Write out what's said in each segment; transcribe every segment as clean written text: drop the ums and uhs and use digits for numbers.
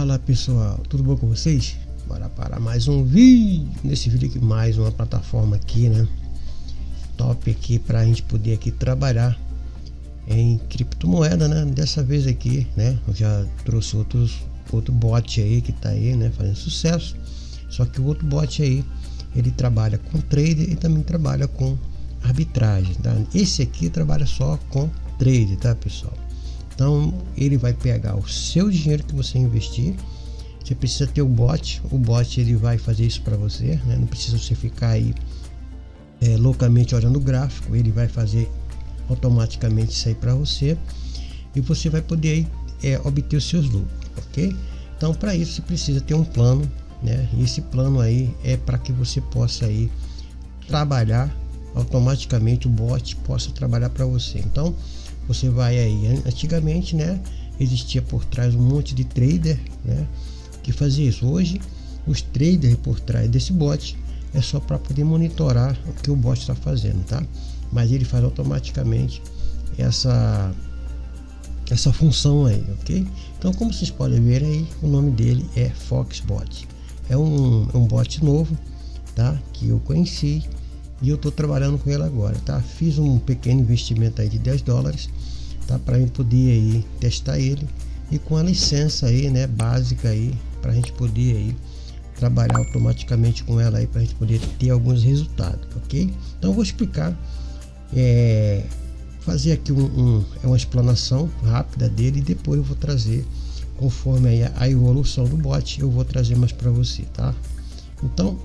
Fala pessoal, tudo bom com vocês? Bora para mais um vídeo. Nesse vídeo aqui, mais uma plataforma aqui, né? Top aqui para a gente poder aqui trabalhar em criptomoeda, né? Dessa vez aqui, né? Eu já trouxe outro bot aí que tá aí, né? Fazendo sucesso. Só que o outro bot aí, ele trabalha com trade e também trabalha com arbitragem, tá? Esse aqui trabalha só com trade, tá, pessoal? Então ele vai pegar o seu dinheiro que você investir. Você precisa ter o bot ele vai fazer isso para você, né? Não precisa você ficar aí loucamente olhando o gráfico, ele vai fazer automaticamente isso aí para você e você vai poder aí, obter os seus lucros, ok? Então para isso você precisa ter um plano, né? E esse plano aí é para que você possa aí trabalhar automaticamente, o bot possa trabalhar para você. Então você vai aí, antigamente, né, existia por trás um monte de trader, né, que fazia isso. Hoje os traders por trás desse bot é só para poder monitorar o que o bot está fazendo, tá? Mas ele faz automaticamente essa função aí, ok? Então, como vocês podem ver aí, o nome dele é Foxbot. É um bot novo, tá? Que eu conheci e eu estou trabalhando com ele agora, tá? Fiz um pequeno investimento aí de $10, tá? Para eu poder aí testar ele e com a licença aí, né, básica aí, para a gente poder aí trabalhar automaticamente com ela aí, para a gente poder ter alguns resultados, ok? Então eu vou explicar, fazer aqui uma explanação rápida dele e depois eu vou trazer, conforme aí a evolução do bot, eu vou trazer mais para você, tá? Então,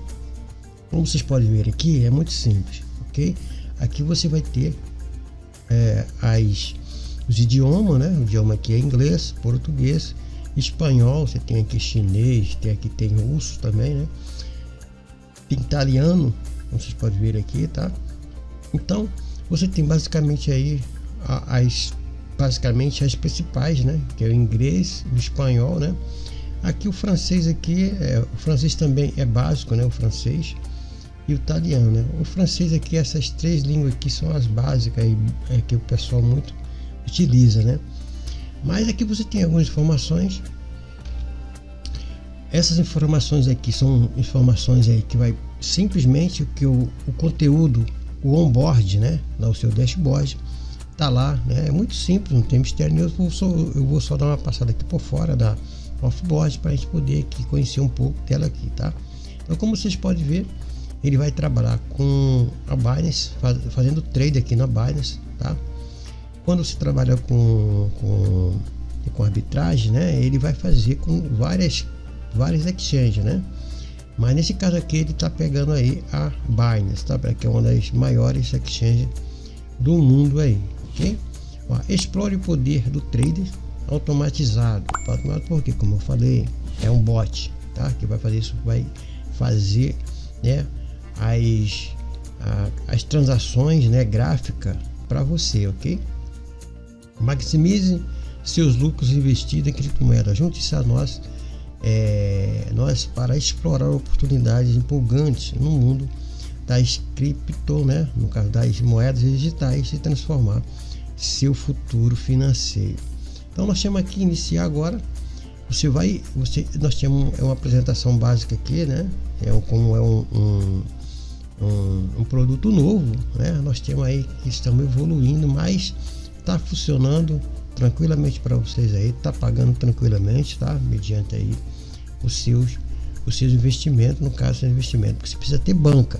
como vocês podem ver aqui, é muito simples, ok? Aqui você vai ter os idiomas, né? O idioma aqui é inglês, português, espanhol, você tem aqui chinês, tem russo também, né? Tem italiano, como vocês podem ver aqui, tá? Então, você tem basicamente aí as principais, né? Que é o inglês, o espanhol, né? Aqui o francês aqui, o francês também é básico, né? O francês e o italiano, né? O francês aqui, essas três línguas aqui são as básicas aí, que o pessoal muito utiliza, né? Mas aqui você tem algumas informações. Essas informações aqui são informações aí que vai simplesmente que o conteúdo, o onboard, né? Lá o seu dashboard tá lá, né? É muito simples, não tem mistério nenhum. Eu vou só dar uma passada aqui por fora da offboard para a gente poder aqui conhecer um pouco dela aqui, tá? Então, como vocês podem ver, ele vai trabalhar com a Binance, fazendo trade aqui na Binance, tá? Quando você trabalha com arbitragem, né, ele vai fazer com várias exchanges, né? Mas nesse caso aqui ele está pegando aí a Binance, tá? Que é uma das maiores exchanges do mundo aí, ok? Ó, explore o poder do trader automatizado, porque, como eu falei, é um bot, tá? Que vai fazer isso, vai fazer, né, as transações, né, gráfica para você, ok? Maximize seus lucros investidos em criptomoedas. Junte-se a nós, para explorar oportunidades empolgantes no mundo das cripto, né? No caso das moedas digitais, e transformar seu futuro financeiro. Então nós temos aqui iniciar agora. Nós temos uma apresentação básica aqui, né? Como é um produto novo, né? Nós temos aí que estamos evoluindo, mas está funcionando tranquilamente para vocês aí, está pagando tranquilamente, tá? Mediante aí os seus investimentos, no caso seu investimento, porque você precisa ter banca,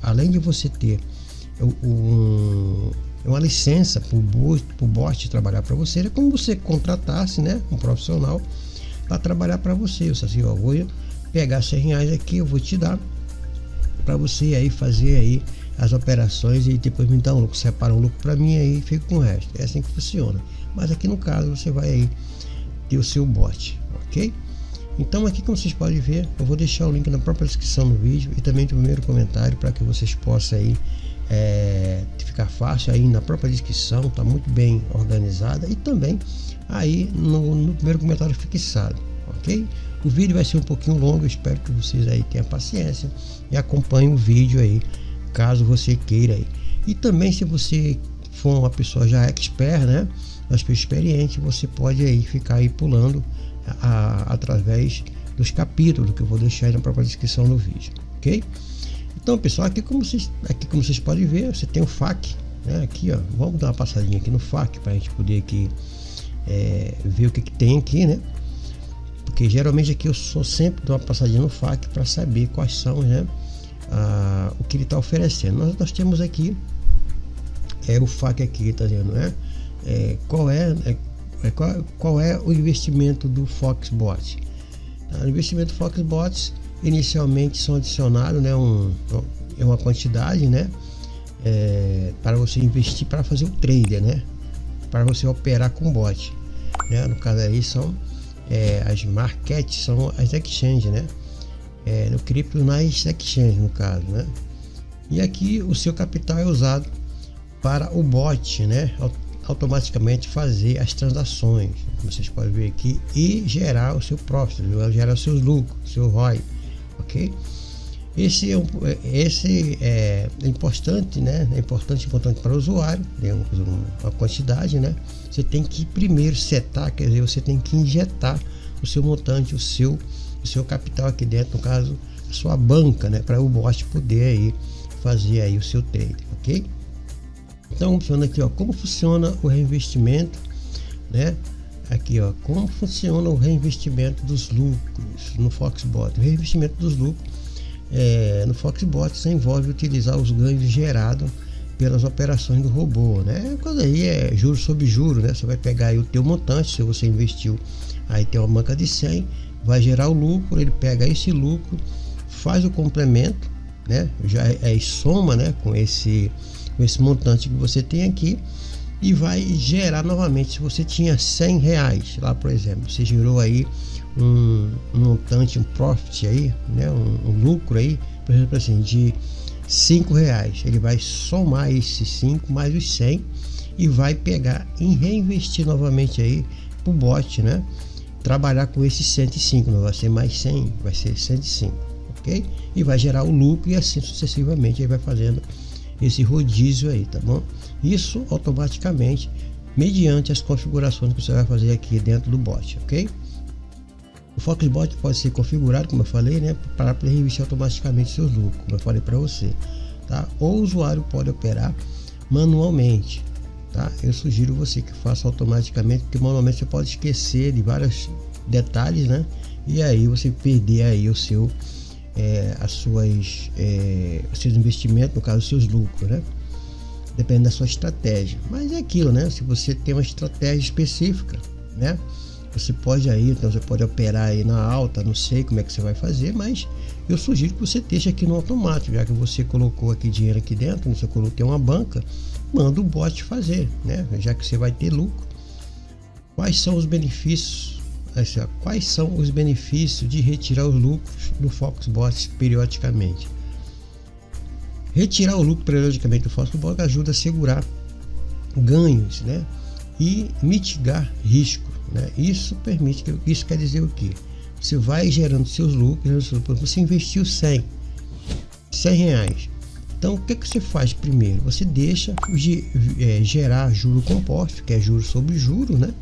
além de você ter uma licença para o bot trabalhar para você, é como você contratasse, né, um profissional para trabalhar para você. Você assim, ó, vou pegar R$100 aqui, eu vou te dar para você aí fazer aí as operações e depois me dá um lucro, separa um lucro para mim aí e fica com o resto. É assim que funciona. Mas aqui no caso você vai aí ter o seu bot, ok? Então aqui, como vocês podem ver, eu vou deixar o link na própria descrição do vídeo e também no primeiro comentário para que vocês possam aí ficar fácil aí na própria descrição, tá muito bem organizada e também aí no primeiro comentário fixado, ok? O vídeo vai ser um pouquinho longo, eu espero que vocês aí tenham paciência e acompanhem o vídeo aí, caso você queira aí. E também, se você for uma pessoa já expert, né, uma pessoa experiente, você pode aí ficar aí pulando através dos capítulos que eu vou deixar aí na própria descrição do vídeo, ok? Então, pessoal, aqui como vocês podem ver, você tem o FAQ, né? Aqui, ó, vamos dar uma passadinha aqui no FAQ para a gente poder aqui ver o que tem aqui, né? Porque geralmente aqui eu sou sempre dou uma passadinha no FAQ para saber quais são, né, o que ele está oferecendo. Nós temos aqui o FAQ aqui, tá vendo, né? Qual é o investimento do Foxbot? O investimento do Foxbot inicialmente são adicionados, né, uma quantidade, né, para você investir para fazer o trader, né, para você operar com bot, né? No caso aí são as markets, são as exchanges, né, no cripto nas exchanges no caso, né? E aqui o seu capital é usado para o bot, né, automaticamente fazer as transações, como vocês podem ver aqui, e gerar o seu profit, gerar os seus lucros, seu ROI, ok? Esse é importante, né? É importante para o usuário, né? Uma quantidade, né? Você tem que primeiro setar, quer dizer, você tem que injetar o seu montante, o seu capital aqui dentro, no caso, a sua banca, né? Para o bot poder aí fazer aí o seu trade, ok? Então, funciona aqui, ó, como funciona o reinvestimento, né? Aqui, ó, como funciona o reinvestimento dos lucros no Foxbot. O reinvestimento dos lucros no Foxbot se envolve utilizar os ganhos gerados pelas operações do robô, né? Quando aí é juros sobre juros, né? Você vai pegar aí o teu montante, se você investiu, aí tem uma banca de 100, vai gerar o lucro, ele pega esse lucro, faz o complemento, né? Já soma, né, com esse montante que você tem aqui e vai gerar novamente. Se você tinha 100 reais lá, por exemplo, você gerou aí um montante, um profit aí, né, um lucro aí, por exemplo assim, de 5 reais, ele vai somar esses 5 mais os 100 e vai pegar e reinvestir novamente aí pro bot, né, trabalhar com esses 105, não vai ser mais 100, vai ser 105, ok? E vai gerar o lucro e assim sucessivamente, aí vai fazendo esse rodízio aí, tá bom? Isso automaticamente mediante as configurações que você vai fazer aqui dentro do bot, ok? O Foxbot pode ser configurado, como eu falei, né, para reinvestir automaticamente seus lucros, como eu falei para você, tá? Ou o usuário pode operar manualmente, tá? Eu sugiro você que faça automaticamente, porque manualmente você pode esquecer de vários detalhes, né? E aí você perder aí os seus investimentos, no caso os seus lucros, né? Depende da sua estratégia, mas é aquilo, né? Se você tem uma estratégia específica, né, você pode aí, então você pode operar aí na alta, não sei como é que você vai fazer, mas eu sugiro que você deixe aqui no automático, já que você colocou aqui dinheiro aqui dentro, você colocou uma banca, manda o bot fazer, né? Já que você vai ter lucro. Quais são os benefícios? Quais são os benefícios de retirar os lucros do Foxbot periodicamente? Retirar o lucro periodicamente do Foxbot ajuda a segurar ganhos, né, e mitigar risco, né? Isso quer dizer o que? Você vai gerando seus lucros, você investiu 100 reais. Então o que você faz primeiro? Você deixa gerar juro composto, que é juros sobre juros, né?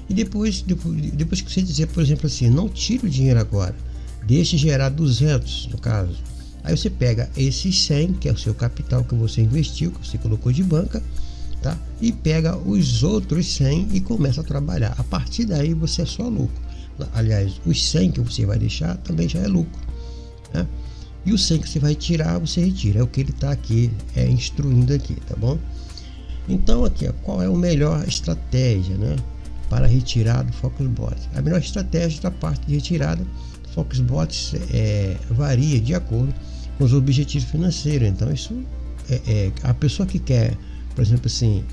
E depois que você dizer, por exemplo assim, não tire o dinheiro agora, deixe gerar 200 no caso. Aí você pega esses 100, que é o seu capital que você investiu, que você colocou de banca, tá? E pega os outros 100 e começa a trabalhar. A partir daí você é só lucro. Aliás, os 100 que você vai deixar também já é lucro, né? E os 100 que você vai tirar, você retira. É o que ele está aqui instruindo aqui, tá bom? Então aqui, ó, qual é a melhor estratégia, né, para retirada do Foxbot? A melhor estratégia da parte de retirada do Foxbot varia de acordo com os objetivos financeiros. Então isso a pessoa que quer, por exemplo assim,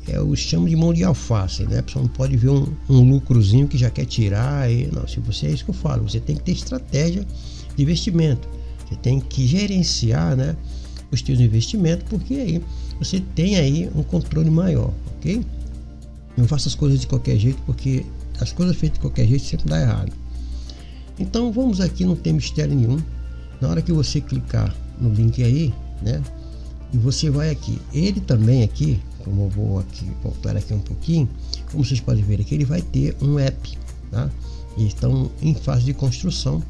eu chamo de mão de alface, né? A pessoa não pode ver um lucrozinho que já quer tirar. Não, se você, é isso que eu falo, você tem que ter estratégia de investimento, você tem que gerenciar, né, os seus investimentos, porque aí você tem aí um controle maior, ok? Não faça as coisas de qualquer jeito, porque as coisas feitas de qualquer jeito sempre dá errado. Então vamos aqui, não tem mistério nenhum. Na hora que você clicar no link aí, né, e você vai aqui, ele também aqui, como eu vou aqui voltar aqui um pouquinho, como vocês podem ver aqui, ele vai ter um app, tá? E estão em fase de construção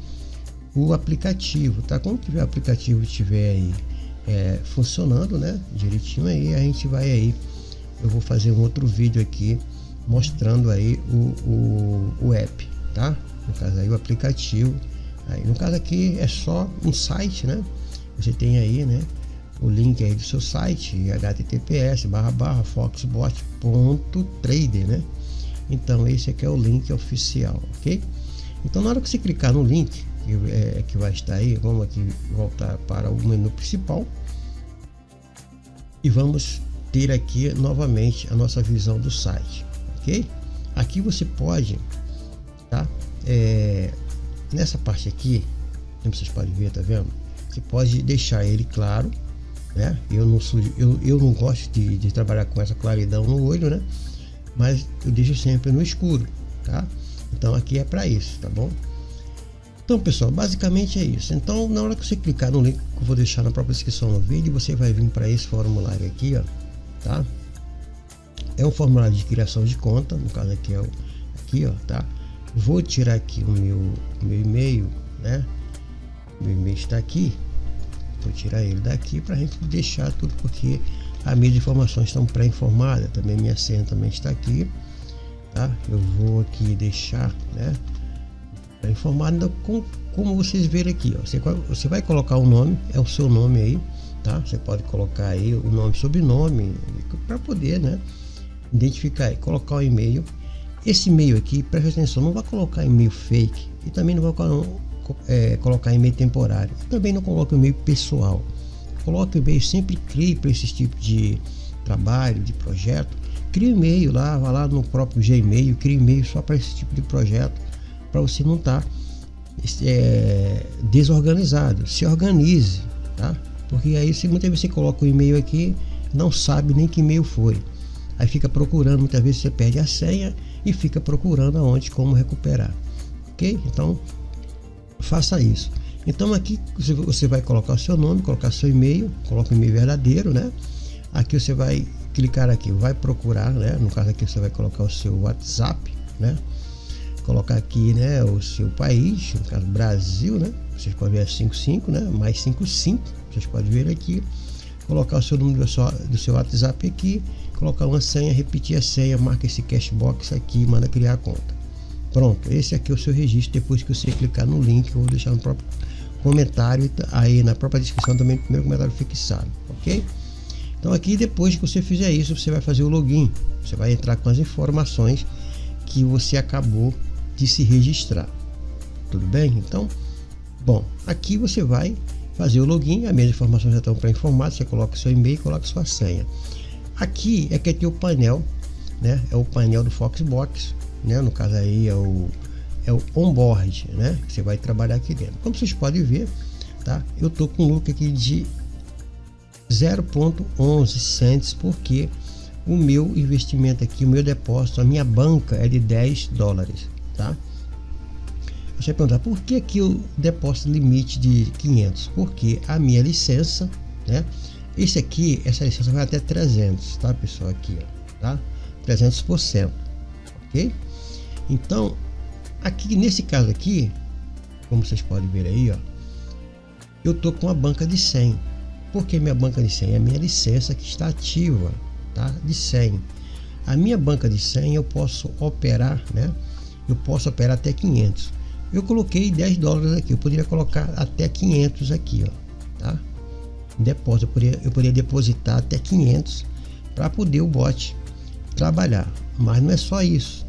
o aplicativo, tá? Quando tiver o aplicativo estiver aí funcionando, né, direitinho, aí a gente vai aí, eu vou fazer um outro vídeo aqui mostrando aí o app, tá? No caso aí o aplicativo, aí no caso aqui é só um site, né? Você tem aí, né, o link aí do seu site, https://foxbot.trader, né? Então esse aqui é o link oficial, ok? Então na hora que você clicar no link que vai estar aí, vamos aqui voltar para o menu principal e vamos ter aqui novamente a nossa visão do site, ok? Aqui você pode, tá? Nessa parte aqui, como vocês podem ver, tá vendo? Você pode deixar ele claro, né? Eu não gosto de trabalhar com essa claridão no olho, né? Mas eu deixo sempre no escuro, tá? Então aqui é para isso, tá bom? Então pessoal, basicamente é isso. Então na hora que você clicar no link que eu vou deixar na própria descrição do vídeo, você vai vir para esse formulário aqui, ó, tá? É um formulário de criação de conta, no caso aqui é aqui, ó, tá? Vou tirar aqui o meu e-mail, né? Meu e-mail está aqui. Vou tirar ele daqui para a gente deixar tudo, porque as minhas informações estão pré-informadas. Também minha senha também está aqui, tá? Eu vou aqui deixar, né, pré-informado, como vocês verem aqui, ó. Você vai colocar o nome, é o seu nome aí, tá? Você pode colocar aí o nome, sobrenome, para poder, né, identificar aí, colocar o e-mail. Esse e-mail aqui, preste atenção, não vai colocar e-mail fake e também não vai colocar e-mail temporário, também não coloca e-mail pessoal. Coloca o e-mail, sempre crie para esse tipo de trabalho, de projeto. Cria e-mail lá, vai lá no próprio Gmail, cria e-mail só para esse tipo de projeto, para você não estar desorganizado. Se organize, tá? Porque aí muitas vezes você coloca o e-mail aqui, não sabe nem que e-mail foi. Aí fica procurando, muitas vezes você perde a senha e fica procurando aonde, como recuperar, ok? Então faça isso. Então aqui você vai colocar o seu nome, colocar seu e-mail, coloca o e-mail verdadeiro, né? Aqui você vai clicar aqui, vai procurar, né? No caso aqui você vai colocar o seu WhatsApp, né? Colocar aqui, né, o seu país, no caso Brasil, né? Vocês podem ver 55, né? Mais 55, vocês podem ver aqui. Colocar o seu número do seu WhatsApp aqui, colocar uma senha, repetir a senha, marca esse cashbox aqui e manda criar a conta. Pronto, esse aqui é o seu registro. Depois que você clicar no link, eu vou deixar no próprio comentário, aí na própria descrição também, no primeiro comentário fixado, ok? Então aqui, depois que você fizer isso, você vai fazer o login. Você vai entrar com as informações que você acabou de se registrar. Tudo bem? Então, bom, aqui você vai fazer o login, as minhas informações já estão pré-informadas, você coloca o seu e-mail, coloca sua senha. Aqui é que tem o painel, né? É o painel do Foxbox, né? No caso aí é o onboard, né? Você vai trabalhar aqui dentro. Como vocês podem ver, tá? Eu tô com um lucro aqui de 0,11 cents, porque o meu investimento aqui, o meu depósito, a minha banca é de $10, tá? Você vai perguntar, por que aqui o depósito limite de 500? Porque a minha licença, né? Essa licença vai até 300, tá, pessoal? Aqui, ó, tá? 300%, ok? Então, aqui nesse caso aqui, como vocês podem ver aí, ó, eu tô com a banca de 100. Por que minha banca de 100? É a minha licença que está ativa, tá? De 100. A minha banca de 100 eu posso operar, né? Eu posso operar até 500. Eu coloquei $10 aqui, eu poderia colocar até 500 aqui, ó, tá? Depósito, eu poderia depositar até 500 para poder o bot trabalhar. Mas não é só isso,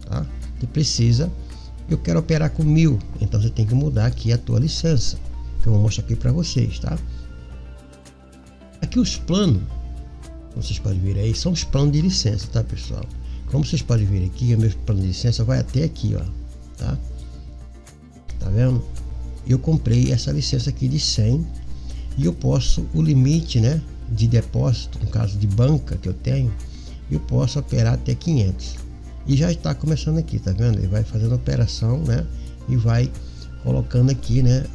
tá? Você precisa, eu quero operar com 1000, então você tem que mudar aqui a tua licença, que eu vou mostrar aqui para vocês, tá? Aqui os planos, como vocês podem ver aí, são os planos de licença, tá, pessoal? Como vocês podem ver aqui, o meu plano de licença vai até aqui, ó, tá? Tá vendo? Eu comprei essa licença aqui de 100 e eu posso, o limite, né, de depósito, no caso de banca que eu tenho, eu posso operar até 500. E já está começando aqui, tá vendo? Ele vai fazendo a operação, né, e vai colocando aqui, né,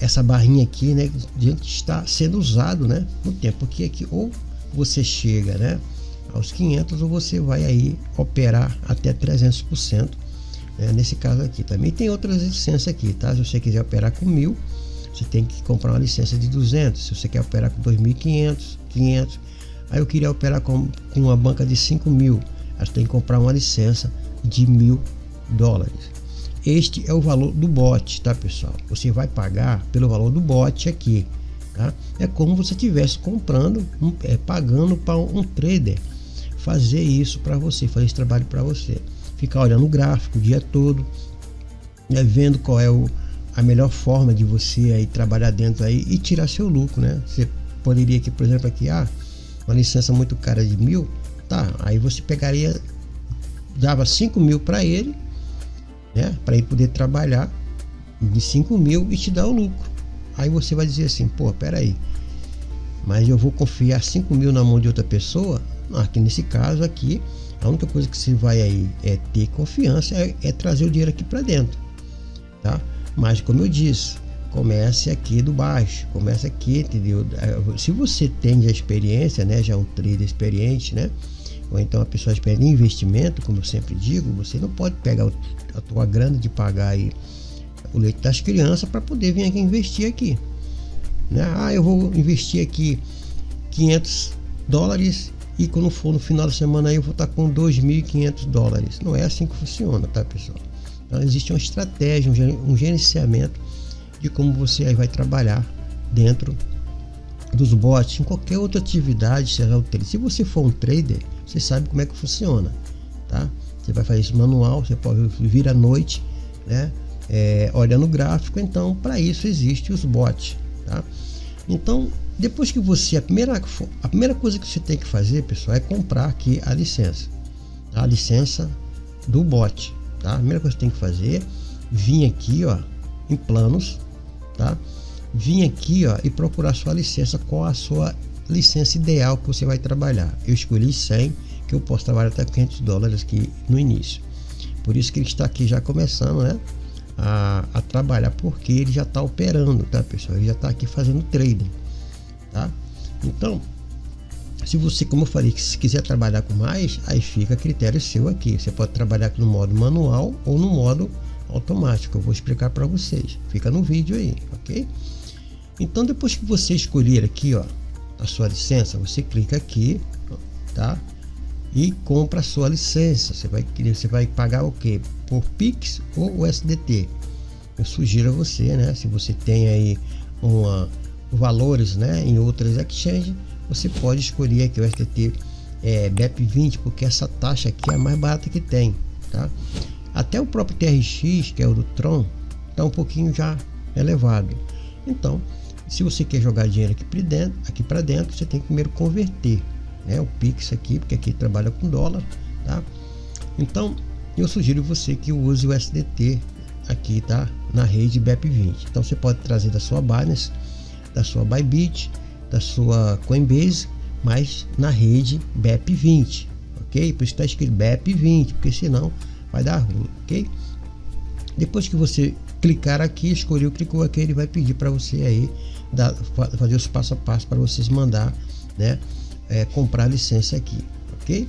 essa barrinha aqui, né, que está sendo usado, né, no tempo. Porque aqui ou você chega, né, aos 500 ou você vai aí operar até 300%, né? Nesse caso aqui também tem outras licenças aqui, tá? Se você quiser operar com 1000, você tem que comprar uma licença de 200. Se você quer operar com 2.500, 500, aí eu queria operar com uma banca de 5.000, aí você tem que comprar uma licença de $1.000. Este é o valor do bot, tá, pessoal? Você vai pagar pelo valor do bot aqui, tá? É como se você estivesse comprando, pagando para um trader fazer isso para você, fazer esse trabalho para você, ficar olhando o gráfico o dia todo, né, vendo qual é a melhor forma de você aí trabalhar dentro aí e tirar seu lucro, né? Você poderia aqui, por exemplo, aqui, uma licença muito cara de 1.000, tá? Aí você pegaria, dava 5.000 para ele, né? Para ele poder trabalhar de 5.000 e te dar o lucro. Aí você vai dizer assim, pô, peraí, mas eu vou confiar 5.000 na mão de outra pessoa? Não, aqui nesse caso aqui, a única coisa que você vai aí ter confiança é trazer o dinheiro aqui para dentro, tá? Mas como eu disse, comece aqui do baixo, comece aqui, entendeu? Se você tem já experiência, né, já é um trader experiente, né, ou então a pessoa experiente em investimento, como eu sempre digo, você não pode pegar a tua grana de pagar aí o leite das crianças para poder vir aqui investir aqui, né? Eu vou investir aqui $500 e quando for no final da semana aí eu vou estar com $2.500. Não é assim que funciona, tá, pessoal? Então existe uma estratégia, um gerenciamento de como você aí vai trabalhar dentro dos bots, em qualquer outra atividade, se você for um trader, você sabe como é que funciona, tá? Você vai fazer isso manual, você pode vir à noite, né? Olhando o gráfico. Então para isso existe os bots, tá? Então depois que você, a primeira coisa que você tem que fazer, pessoal, é comprar aqui a licença do bot, tá? A primeira coisa que você tem que fazer, vir aqui, ó, em planos, tá? Vir aqui, ó, e procurar sua licença, qual a sua licença ideal que você vai trabalhar. Eu escolhi 100, que eu posso trabalhar até $500 aqui no início. Por isso que ele está aqui já começando, né, a trabalhar, porque ele já está operando, tá, pessoal? Ele já está aqui fazendo trading, tá? Então, se você, como eu falei, que se quiser trabalhar com mais, aí fica a critério seu aqui. Você pode trabalhar aqui no modo manual ou no modo automático. Eu vou explicar para vocês. Fica no vídeo aí, ok? Então, depois que você escolher aqui, ó, a sua licença, você clica aqui, tá? E compra a sua licença. Você vai pagar o que? Por Pix ou USDT? Eu sugiro a você, né? Se você tem aí valores, né, em outras exchanges, você pode escolher aqui o USDT BEP20, porque essa taxa aqui é a mais barata que tem, tá? Até o próprio TRX, que é o do Tron, está um pouquinho já elevado. Então, se você quer jogar dinheiro aqui para dentro, você tem que primeiro converter, né, o Pix aqui, porque aqui trabalha com dólar, tá? Então, eu sugiro você que use o USDT aqui, tá? Na rede BEP20. Então, você pode trazer da sua Binance, da sua Bybit, da sua Coinbase, mas na rede BEP20, ok? Por isso está escrito BEP20, porque senão vai dar ruim, ok? Depois que você clicar aqui, escolheu, clicou aqui, ele vai pedir para você aí fazer os passo a passo para vocês mandar, né, comprar a licença aqui, ok?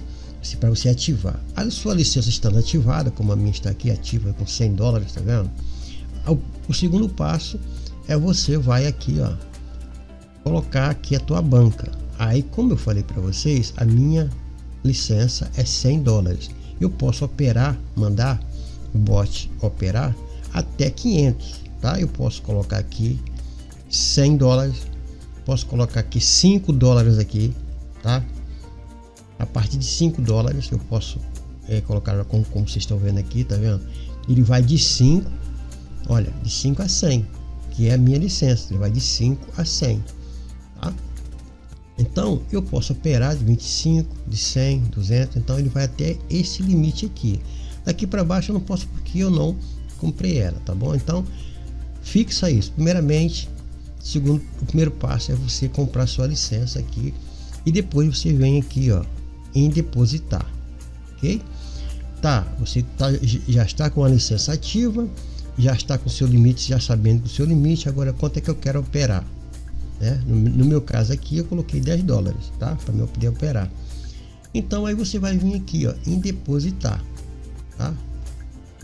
Para você ativar. A sua licença estando ativada, como a minha está aqui ativa com $100, tá vendo? O segundo passo é você vai aqui, ó, colocar aqui a tua banca. Aí, como eu falei para vocês, a minha licença é $100. Eu posso operar, mandar o bot operar até 500, tá? Eu posso colocar aqui $100, posso colocar aqui $5 aqui, tá? A partir de $5 eu posso colocar como vocês estão vendo aqui, tá vendo? Ele vai de 5, olha, de 5 a 100, que é a minha licença. Ele vai de 5 a 100, tá? Então eu posso operar de 25, de 100, 200, então ele vai até esse limite aqui. Daqui para baixo eu não posso, porque eu não comprei ela, tá bom? Então fixa isso. Primeiramente, o primeiro passo é você comprar sua licença aqui e depois você vem aqui, ó, em depositar, ok? Tá, você já está com a licença ativa, já está com o seu limite, já sabendo do seu limite. Agora, quanto é que eu quero operar, né? No meu caso aqui, eu coloquei $10, tá? Para eu poder operar. Então aí você vai vir aqui, ó, em depositar, tá?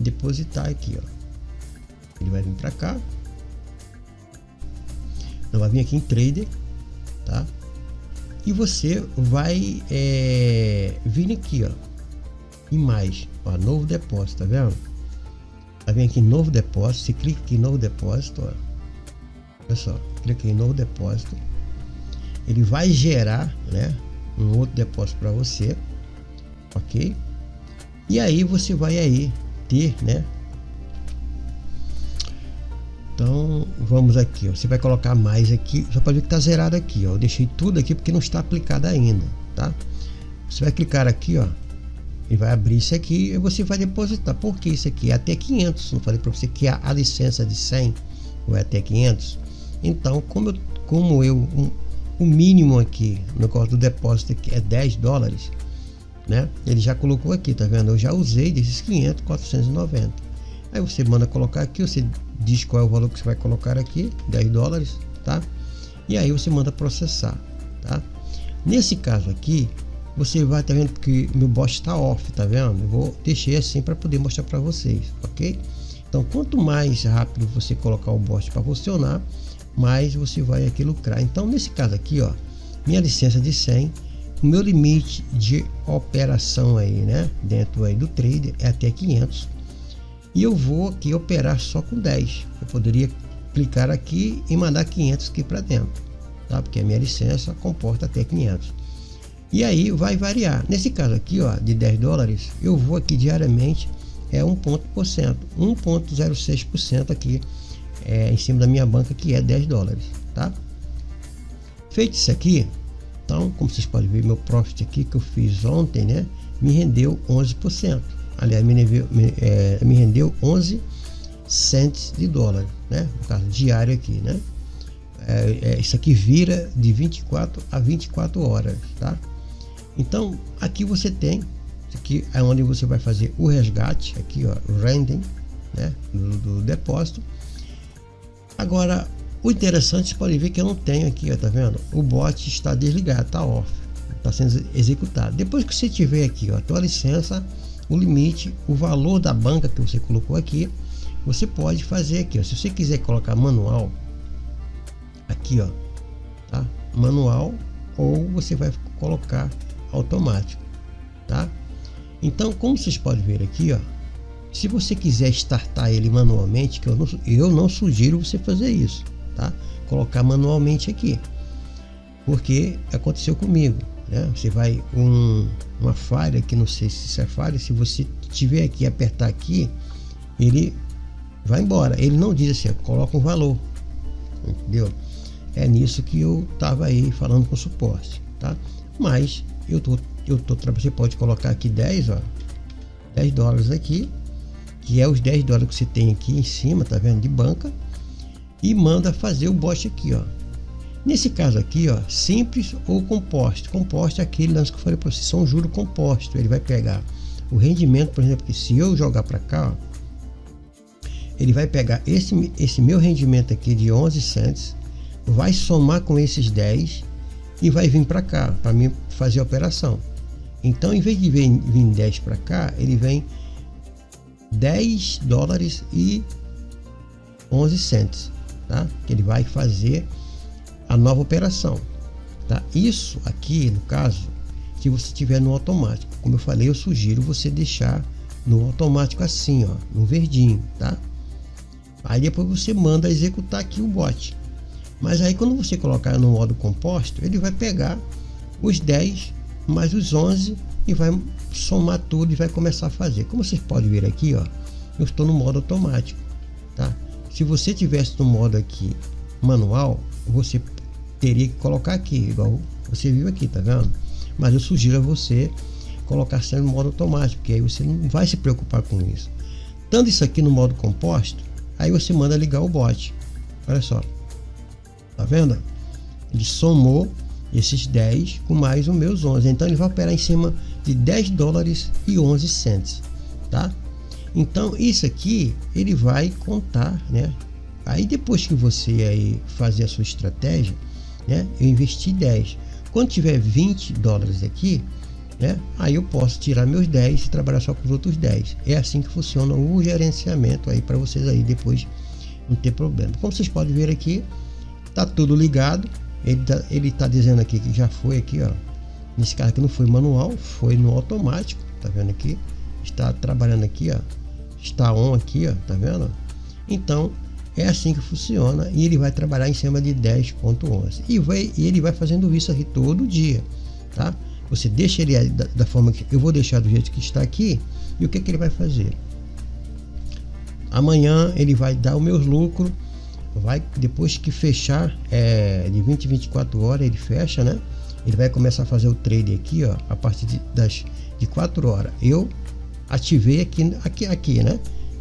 Depositar aqui, ó. Ele vai vir para cá. Então vai vir aqui em trader, tá? E você vai vir aqui, ó, em mais, ó, novo depósito, tá vendo? Vai vir aqui em novo depósito, você clica aqui em novo depósito, ó. Olha só, clica em novo depósito. Ele vai gerar, né, um outro depósito para você, ok? E aí você vai aí ter, né? Então vamos aqui, ó. Você vai colocar mais aqui, só pode ver que tá zerado aqui, ó. Eu deixei tudo aqui porque não está aplicado ainda, tá? Você vai clicar aqui, ó, e vai abrir isso aqui e você vai depositar. Por que isso aqui? É até 500. Não falei para você que a licença de 100 vai até 500. Então, o mínimo aqui no negócio do depósito aqui é 10 dólares, né? Ele já colocou aqui, tá vendo? Eu já usei desses 500, 490. Aí você manda colocar aqui, você diz qual é o valor que você vai colocar aqui, 10 dólares, tá? E aí você manda processar, tá? Nesse caso aqui, você vai, tá vendo que meu bot está off, tá vendo? Eu vou deixar assim para poder mostrar para vocês, ok? Então, quanto mais rápido você colocar o bot para funcionar, mais você vai aqui lucrar. Então, nesse caso aqui, ó, minha licença de 100, o meu limite de operação aí, né, dentro aí do trader é até 500. E eu vou aqui operar só com 10. Eu poderia clicar aqui e mandar 500 aqui para dentro, tá? Porque a minha licença comporta até 500. E aí vai variar. Nesse caso aqui, ó, de 10 dólares, eu vou aqui diariamente 1,06% aqui em cima da minha banca, que é 10 dólares, tá? Feito isso aqui, então, como vocês podem ver, meu profit aqui que eu fiz ontem, né, me rendeu 11%. Aliás, me rendeu 11 cents de dólar, né? No caso diário aqui, né? Isso aqui vira de 24 a 24 horas, tá? Então, aqui você tem, isso aqui é onde você vai fazer o resgate, aqui, ó, rending, né, do depósito. Agora, o interessante, você pode ver que eu não tenho aqui, ó, tá vendo? O bot está desligado, tá off, está sendo executado. Depois que você tiver aqui, ó, a tua licença, o limite, o valor da banca que você colocou aqui, você pode fazer aqui, ó. Se você quiser colocar manual, aqui, ó, tá? Manual, ou você vai colocar automático, tá? Então, como vocês podem ver aqui, ó, se você quiser startar ele manualmente, que eu não sugiro você fazer isso, tá? Colocar manualmente aqui, porque aconteceu comigo, né? Você vai uma falha que não sei se isso é falha, se você tiver aqui e apertar aqui, ele vai embora. Ele não diz assim, ó, coloca um valor, entendeu? É nisso que eu tava aí falando com o suporte, tá? Mas você pode colocar aqui 10, ó, 10 dólares aqui, que é os 10 dólares que você tem aqui em cima, tá vendo, de banca, e manda fazer o bot aqui, ó. Nesse caso aqui, ó, simples ou composto. Composto é aquele lance que eu falei para vocês, são juros compostos. Ele vai pegar o rendimento, por exemplo, que se eu jogar para cá, ó, ele vai pegar esse meu rendimento aqui de 11 cents, vai somar com esses 10 e vai vir para cá para mim fazer a operação. Então, em vez de vir 10 para cá, ele vem 10 dólares e 11 cents, tá? Que ele vai fazer a nova operação, tá? Isso aqui, no caso, se você tiver no automático, como eu falei, eu sugiro você deixar no automático assim, ó, no verdinho, tá? Aí depois você manda executar aqui o bot. Mas aí quando você colocar no modo composto, ele vai pegar os 10 mais os 11 e vai somar tudo e vai começar a fazer. Como vocês podem ver aqui, ó, eu estou no modo automático, tá? Se você tivesse no modo aqui manual, você teria que colocar aqui, igual você viu aqui, tá vendo? Mas eu sugiro a você colocar sempre no modo automático, porque aí você não vai se preocupar com isso. Tanto isso aqui no modo composto, aí você manda ligar o bot. Olha só, tá vendo? Ele somou esses 10 com mais os meus 11, então ele vai operar em cima de 10 dólares e 11 cents, tá? Então isso aqui ele vai contar, né? Aí depois que você aí fazer a sua estratégia, né? Eu investi 10. Quando tiver 20 dólares aqui, né? Aí eu posso tirar meus 10 e trabalhar só com os outros 10. É assim que funciona o gerenciamento aí para vocês aí depois não ter problema. Como vocês podem ver aqui, tá tudo ligado. Ele tá dizendo aqui que já foi aqui, ó. Nesse caso aqui não foi manual, foi no automático, tá vendo aqui? Está trabalhando aqui, ó. Está on aqui, ó, tá vendo? Então, é assim que funciona e ele vai trabalhar em cima de 10.11. E ele vai fazendo isso aqui todo dia, tá? Você deixa ele da forma que eu vou deixar do jeito que está aqui. E o que ele vai fazer? Amanhã ele vai dar os meus lucros. Depois que fechar de 20 a 24 horas ele fecha, né? Ele vai começar a fazer o trade aqui, ó, a partir de 4 horas. Eu ativei aqui, né?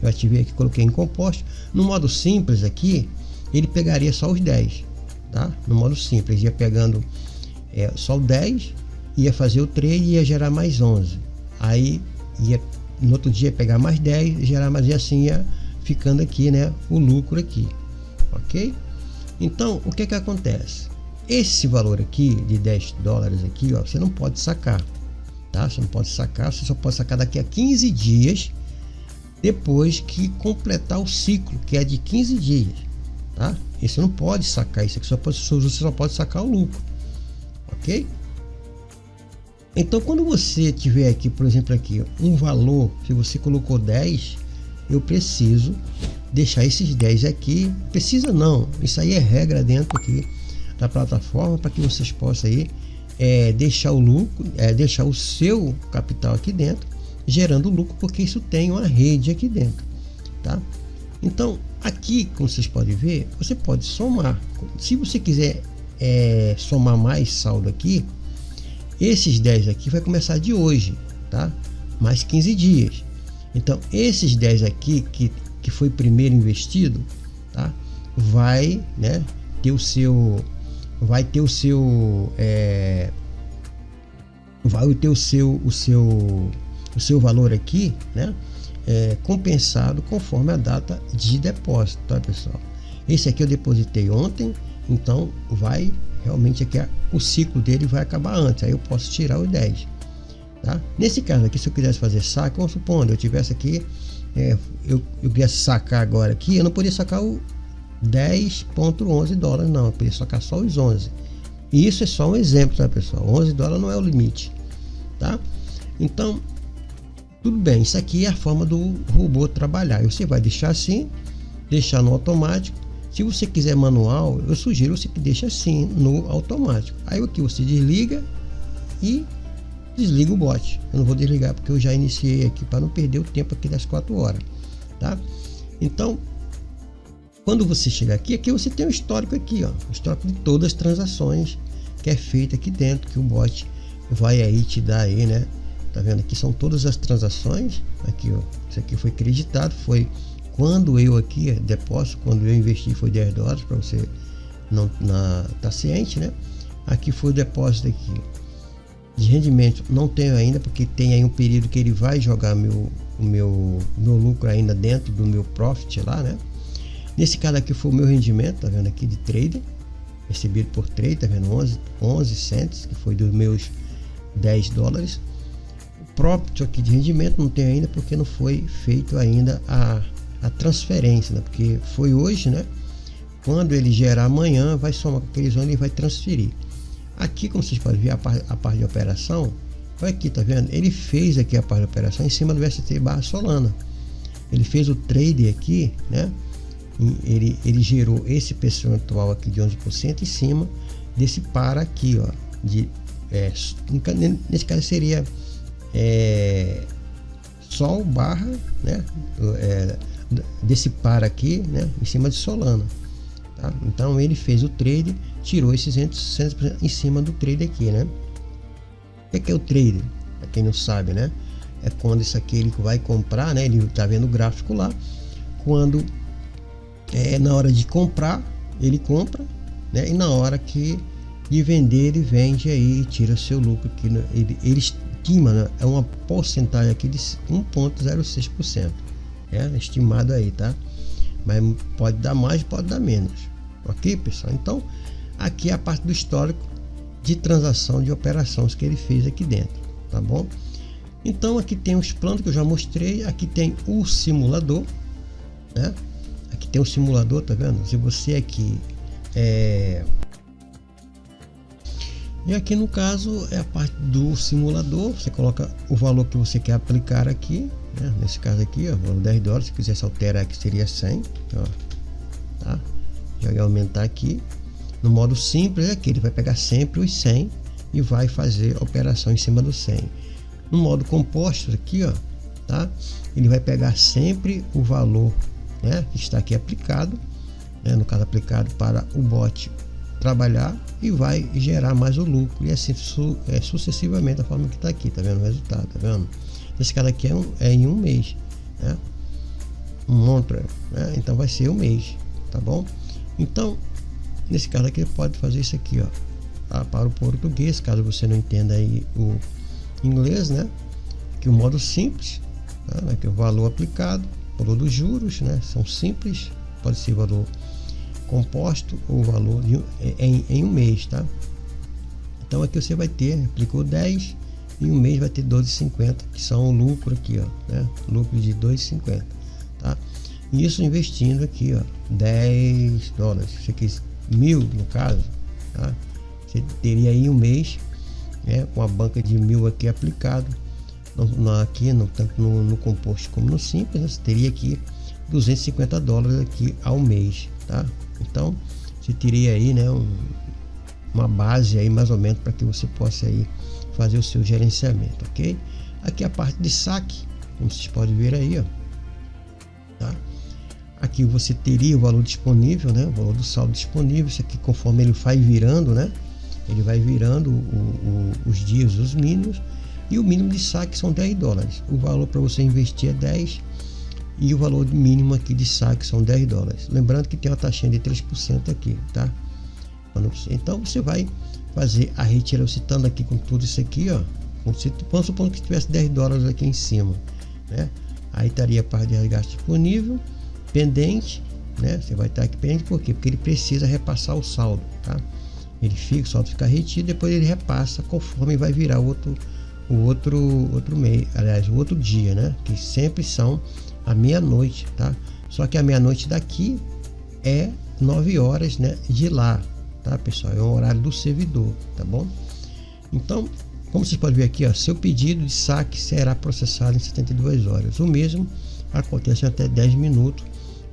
Eu ativei aqui, coloquei em composto. No modo simples aqui, ele pegaria só os 10, tá? No modo simples, ia pegando só o 10, ia fazer o trade e ia gerar mais 11. Aí no outro dia pegar mais 10, gerar mais, e assim ia ficando aqui, né? O lucro aqui, ok? Então, o que acontece? Esse valor aqui de 10 dólares aqui, ó, você não pode sacar, tá? Você não pode sacar, você só pode sacar daqui a 15 dias, depois que completar o ciclo, que é de 15 dias, tá? E você não pode sacar isso aqui, você só pode sacar o lucro, ok? Então, quando você tiver aqui, por exemplo, aqui um valor, se você colocou 10, eu preciso deixar esses 10 aqui. Precisa não, isso aí é regra dentro aqui da plataforma, para que vocês possam aí deixar o lucro, deixar o seu capital aqui dentro, gerando lucro, porque isso tem uma rede aqui dentro, tá? Então, aqui, como vocês podem ver, você pode somar. Se você quiser somar mais saldo aqui, esses 10 aqui vai começar de hoje, tá? Mais 15 dias. Então, esses 10 aqui que foi primeiro investido, tá? Vai ter o seu valor aqui, né? Compensado conforme a data de depósito, tá, pessoal? Esse aqui eu depositei ontem, então vai realmente aqui o ciclo dele vai acabar antes, aí eu posso tirar os 10, tá? Nesse caso aqui, se eu quisesse fazer saque, vamos supor, eu tivesse aqui, eu quisesse sacar agora aqui, eu não poderia sacar o 10.11 dólares, não, eu poderia sacar só os 11. E isso é só um exemplo, tá, pessoal? 11 dólares não é o limite, tá? Então, tudo bem, isso aqui é a forma do robô trabalhar. E você vai deixar assim, deixar no automático. Se você quiser manual, eu sugiro você que deixe assim no automático. Aí aqui você desliga e desliga o bot. Eu não vou desligar porque eu já iniciei aqui para não perder o tempo aqui das 4 horas, tá? Então, quando você chegar aqui você tem o histórico aqui, ó, o histórico de todas as transações que é feita aqui dentro, que o bot vai aí te dar aí, né? Tá vendo? Aqui são todas as transações. Aqui, ó, isso aqui foi creditado, foi quando eu aqui depósito, quando eu investi foi 10 dólares, para você não tá ciente, né? Aqui foi o depósito aqui de rendimento, não tenho ainda, porque tem aí um período que ele vai jogar o meu lucro ainda dentro do meu profit lá, né? Nesse caso aqui foi o meu rendimento, tá vendo aqui, de trader, recebido por trade, tá vendo, 11 cents, que foi dos meus 10 dólares. O profit aqui de rendimento não tem ainda, porque não foi feito ainda a transferência, né? Porque foi hoje, né? Quando ele gerar amanhã, vai somar com aqueles anos e vai transferir. Aqui, como vocês podem ver, a parte de operação, olha aqui, tá vendo? Ele fez aqui a parte de operação em cima do VST/Solana. Ele fez o trade aqui, né? Ele gerou esse percentual aqui de 11% em cima desse par aqui, ó. Nesse caso seria Sol barra, né? Desse par aqui, né? Em cima de Solana, tá? Então ele fez o trade, tirou esses 100% em cima do trade aqui, né? O que é o trade? Pra quem não sabe, né? É quando isso aqui ele vai comprar, né? Ele tá vendo o gráfico lá. Quando na hora de comprar, ele compra, né? E na hora de vender, ele vende aí e tira seu lucro aqui, né? Ele estima, né? É uma porcentagem aqui de 1,06%. Estimado aí, tá? Mas pode dar mais, pode dar menos, ok, pessoal? Então aqui é a parte do histórico de transação de operações que ele fez aqui dentro, tá bom? Então aqui tem os planos que eu já mostrei, aqui tem o simulador, né? Aqui tem o simulador, tá vendo? Se você aqui e aqui no caso é a parte do simulador, você coloca o valor que você quer aplicar aqui, né? Nesse caso aqui, ó, valor $10, se quisesse alterar aqui seria 100, ó, tá? Já vai aumentar aqui. No modo simples aqui, ele vai pegar sempre os 100 e vai fazer a operação em cima do 100. No modo composto aqui, ó, tá? Ele vai pegar sempre o valor, né, que está aqui aplicado, né, no caso aplicado para o bot trabalhar, e vai gerar mais o lucro, e assim sucessivamente, da forma que está aqui, tá vendo o resultado, tá vendo? Esse cara aqui é em um mês, né? Um montra, né? Então vai ser um mês, tá bom? Então nesse caso aqui pode fazer isso aqui, ó, tá? Para o português, caso você não entenda aí o inglês, né? Aqui o modo simples, tá? Aqui o valor aplicado, valor dos juros, né? São simples, pode ser valor composto ou valor em um mês, tá? Então aqui você vai ter, aplicou 10 e um mês vai ter 12,50, que são o lucro aqui, ó, né? Lucro de 2,50, tá? E isso investindo aqui, ó, $10, você quis 1.000 no caso, tá? Você teria aí um mês, né, com a banca de 1.000 aqui aplicado, tanto no composto como no simples, né? Você teria aqui $250 aqui ao mês, tá? Então você teria aí, né, uma base aí mais ou menos para que você possa aí fazer o seu gerenciamento, ok? Aqui a parte de saque, como vocês podem ver aí, ó, tá? Aqui você teria o valor disponível, né, o valor do saldo disponível. Isso aqui, conforme ele vai virando, né, ele vai virando os dias, os mínimos, e o mínimo de saque são $10. O valor para você investir é 10 e o valor mínimo aqui de saque são $10. Lembrando que tem uma taxinha de 3% aqui, tá? Então você vai fazer a retirada, citando aqui com tudo isso aqui, ó. Vamos supor que tivesse $10 aqui em cima, né? Aí estaria a parte de resgate disponível, pendente, né? Você vai estar aqui pendente, por quê? Porque ele precisa repassar o saldo, tá? Ele fica, o saldo fica retido, depois ele repassa conforme vai virar o outro mês, aliás, o outro dia, né? Que sempre são à meia-noite, tá? Só que a meia-noite daqui é 9 horas, né, de lá, tá, pessoal? É o horário do servidor, tá bom? Então, como vocês podem ver aqui, ó, seu pedido de saque será processado em 72 horas. O mesmo acontece até 10 minutos,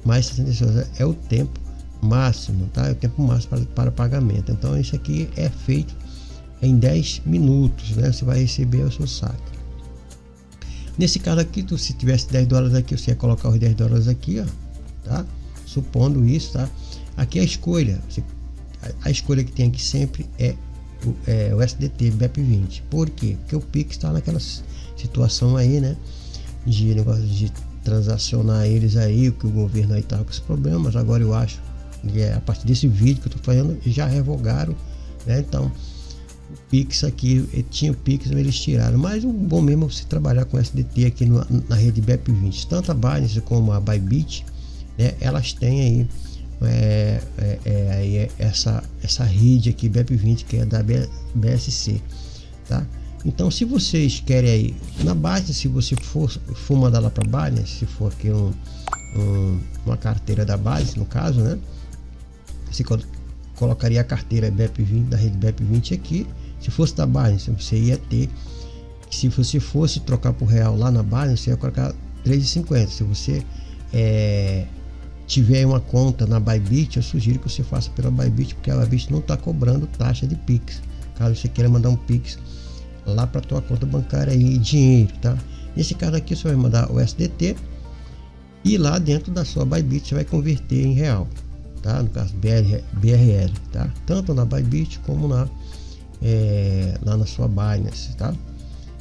mas 72 horas é o tempo máximo, tá? É o tempo máximo para pagamento. Então, isso aqui é feito em 10 minutos, né? Você vai receber o seu saque. Nesse caso aqui, se tivesse $10 aqui, você ia colocar os $10 aqui, ó, tá? Supondo isso, tá? Aqui a escolha, a escolha que tem aqui sempre é o SDT BEP20. Por quê? Porque o Pix está naquela situação aí, né, de negócio de transacionar eles aí, que o governo aí tava com esses problemas. Agora eu acho que a partir desse vídeo que eu tô fazendo, já revogaram, né? Então o Pix aqui, tinha o Pix, eles tiraram, mas o bom mesmo é você trabalhar com SDT aqui na rede BEP20. Tanto a Binance como a Bybit, né, elas têm aí essa rede aqui BEP20, que é da BSC, tá? Então, se vocês querem aí na Binance, se você for mandar lá para Binance, se for aqui uma carteira da Binance, no caso, né, você colocaria a carteira BEP20 da rede BEP20 aqui. Se fosse da Binance, você ia ter, se você fosse trocar por real lá na Binance, você ia colocar 3,50. Se você tiver uma conta na Bybit, eu sugiro que você faça pela Bybit, porque a Bybit não está cobrando taxa de Pix, caso você queira mandar um Pix lá para tua conta bancária e dinheiro, tá? Nesse caso aqui você vai mandar o SDT e lá dentro da sua Bybit você vai converter em real, tá? No caso BRL, tá? Tanto na Bybit como lá na sua Binance, tá?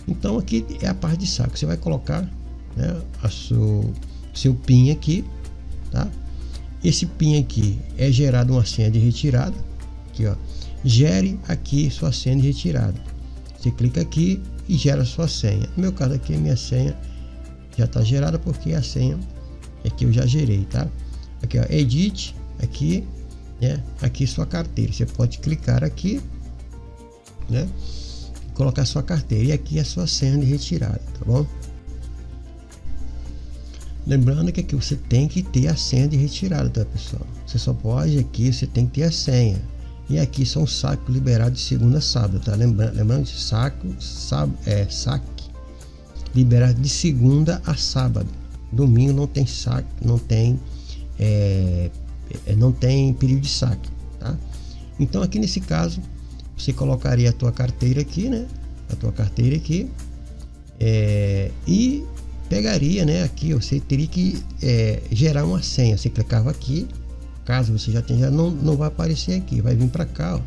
Então aqui é a parte de saque. Você vai colocar, né, seu PIN aqui, tá? Esse PIN aqui é gerado uma senha de retirada, aqui, ó. Gere aqui sua senha de retirada. Você clica aqui e gera sua senha. No meu caso aqui, a minha senha já está gerada, porque a senha aqui eu já gerei, tá? Aqui, ó, edit aqui, né? Aqui sua carteira. Você pode clicar aqui, né? colocar sua carteira, e aqui é a sua senha de retirada, tá bom? Lembrando que aqui você tem que ter a senha de retirada, tá, pessoal? Você só pode aqui, você tem que ter a senha. E aqui são sacos liberados de segunda a sábado, tá? Lembrando que saque liberado de segunda a sábado. Domingo não tem saque, não tem período de saque, tá? Então aqui nesse caso você colocaria a tua carteira aqui, né? A tua carteira aqui e pegaria, né? Aqui você teria que gerar uma senha. Você clicava aqui, caso você já tenha, não vai aparecer aqui, vai vir para cá, ó.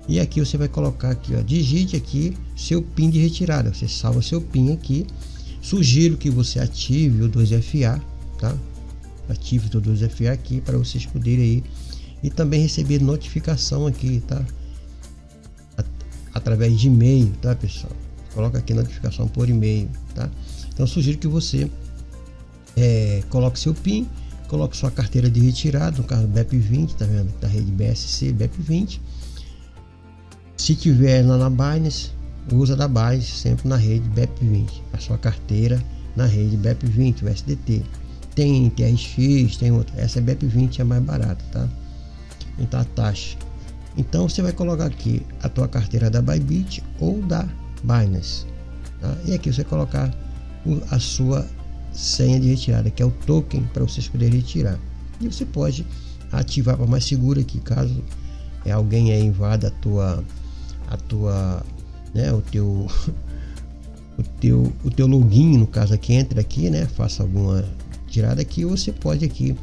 E aqui você vai colocar aqui, ó, digite aqui seu PIN de retirada. Você salva seu PIN aqui. Sugiro que você ative o 2FA, tá? Ative o 2FA aqui para vocês poderem aí e também receber notificação aqui, tá? Através de e-mail, tá, pessoal? Coloca aqui notificação por e-mail, tá? Então sugiro que você coloque seu PIN, coloque sua carteira de retirada, no caso BEP20, tá vendo? Da rede BSC, BEP20. Se tiver na Binance, usa da Binance sempre na rede BEP20, a sua carteira na rede BEP20, o SDT. Tem TRX, tem outra, essa é BEP20, é mais barata, tá? Então a taxa. Então você vai colocar aqui a tua carteira da Bybit ou da Binance, tá? E aqui você colocar a sua senha de retirada, que é o token para vocês poderem retirar. E você pode ativar para mais seguro aqui, caso alguém invada o teu login, no caso aqui, entre aqui, né, faça alguma tirada aqui, ou você pode aqui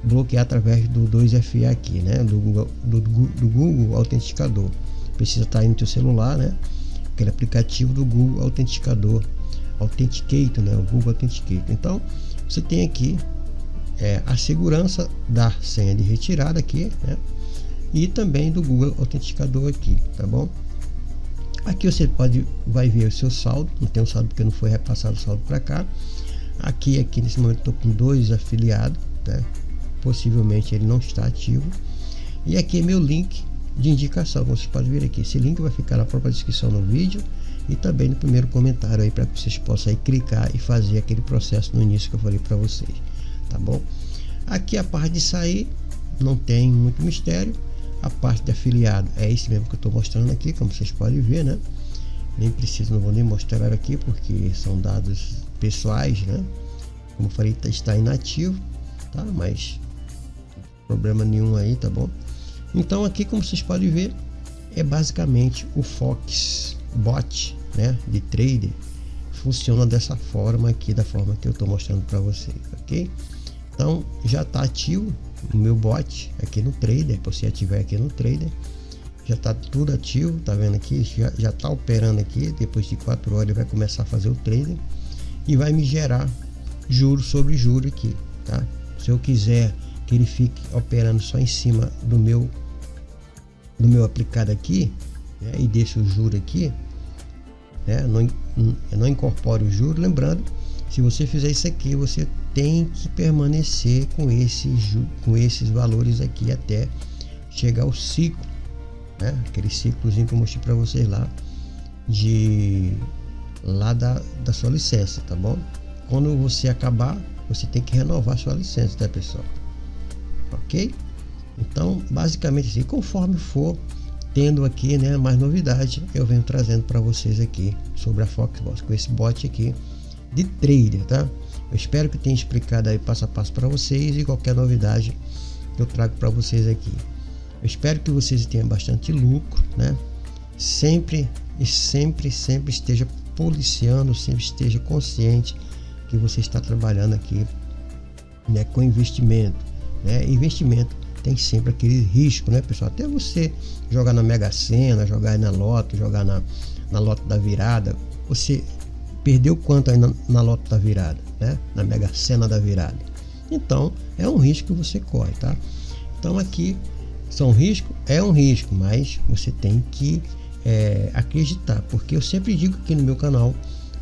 bloquear através do 2FA aqui, né, do Google Autenticador. Precisa estar aí no teu celular, né, aquele aplicativo do Google Autenticador, Authenticator, né, o Google Authenticator. Então você tem aqui a segurança da senha de retirada aqui, né, e também do Google Autenticador aqui, tá bom? Aqui você vai ver o seu saldo. Não tem um saldo porque não foi repassado o saldo para cá. Aqui nesse momento estou com 2 afiliados, né? Possivelmente ele não está ativo. E aqui é meu link de indicação, como vocês podem ver aqui. Esse link vai ficar na própria descrição do vídeo e também no primeiro comentário aí, para que vocês possam aí clicar e fazer aquele processo no início que eu falei para vocês, tá bom? Aqui a parte de sair não tem muito mistério. A parte de afiliado é esse mesmo que eu estou mostrando aqui, como vocês podem ver, né? Nem preciso, não vou nem mostrar aqui porque são dados pessoais, né? Como eu falei, está inativo, tá? Mas problema nenhum aí, tá bom? Então aqui, como vocês podem ver, é basicamente o Fox Bot, né? De trader, funciona dessa forma aqui, da forma que eu estou mostrando para vocês, ok? Então já está ativo o meu bot aqui no trader. Se ativer aqui no trader, já está tudo ativo, tá vendo aqui? Já está operando aqui. Depois de 4 horas ele vai começar a fazer o trading e vai me gerar juro sobre juro aqui, tá? Se eu quiser que ele fique operando só em cima do meu aplicado aqui, né, e deixe o juro aqui, né, não incorpore o juro. Lembrando, se você fizer isso aqui, você tem que permanecer com esses valores aqui até chegar ao ciclo, né? Aquele ciclozinho que eu mostrei para vocês lá da sua licença, tá bom? Quando você acabar, você tem que renovar sua licença, tá, pessoal? Ok? Então basicamente assim, conforme for tendo aqui, né, mais novidade, eu venho trazendo para vocês aqui sobre a Foxbox com esse bot aqui de trader, tá? Eu espero que tenha explicado aí passo a passo para vocês, e qualquer novidade eu trago para vocês aqui. Eu espero que vocês tenham bastante lucro, né? Sempre esteja policiando, sempre esteja consciente que você está trabalhando aqui, né, com investimento, né? Investimento tem sempre aquele risco, né, pessoal? Até você jogar na Mega Sena, jogar na Loto, jogar na Loto da virada, você perdeu quanto aí na Loto da virada, né? Na Mega Sena da virada. Então é um risco que você corre, tá? Então aqui são risco, é um risco, mas você tem que acreditar, porque eu sempre digo que no meu canal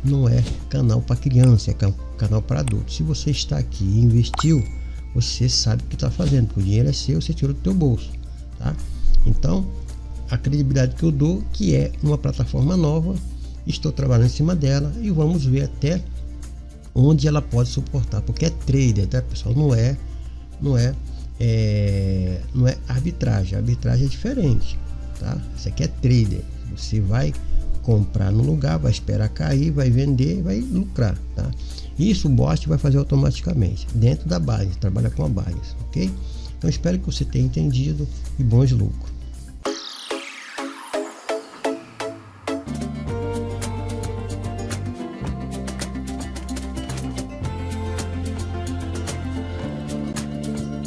não é canal para criança, é canal para adulto. Se você está aqui e investiu, você sabe o que está fazendo, porque o dinheiro é seu, você tirou do teu bolso, tá? Então a credibilidade que eu dou, que é uma plataforma nova, Estou trabalhando em cima dela e vamos ver até onde ela pode suportar, porque é trader, tá, pessoal? Não é arbitragem. A arbitragem é diferente, tá? Isso aqui é trader. Você vai comprar no lugar, vai esperar cair, vai vender, vai lucrar, tá? Isso o bot vai fazer automaticamente dentro da base, trabalha com a base, ok? Então espero que você tenha entendido e bons lucros.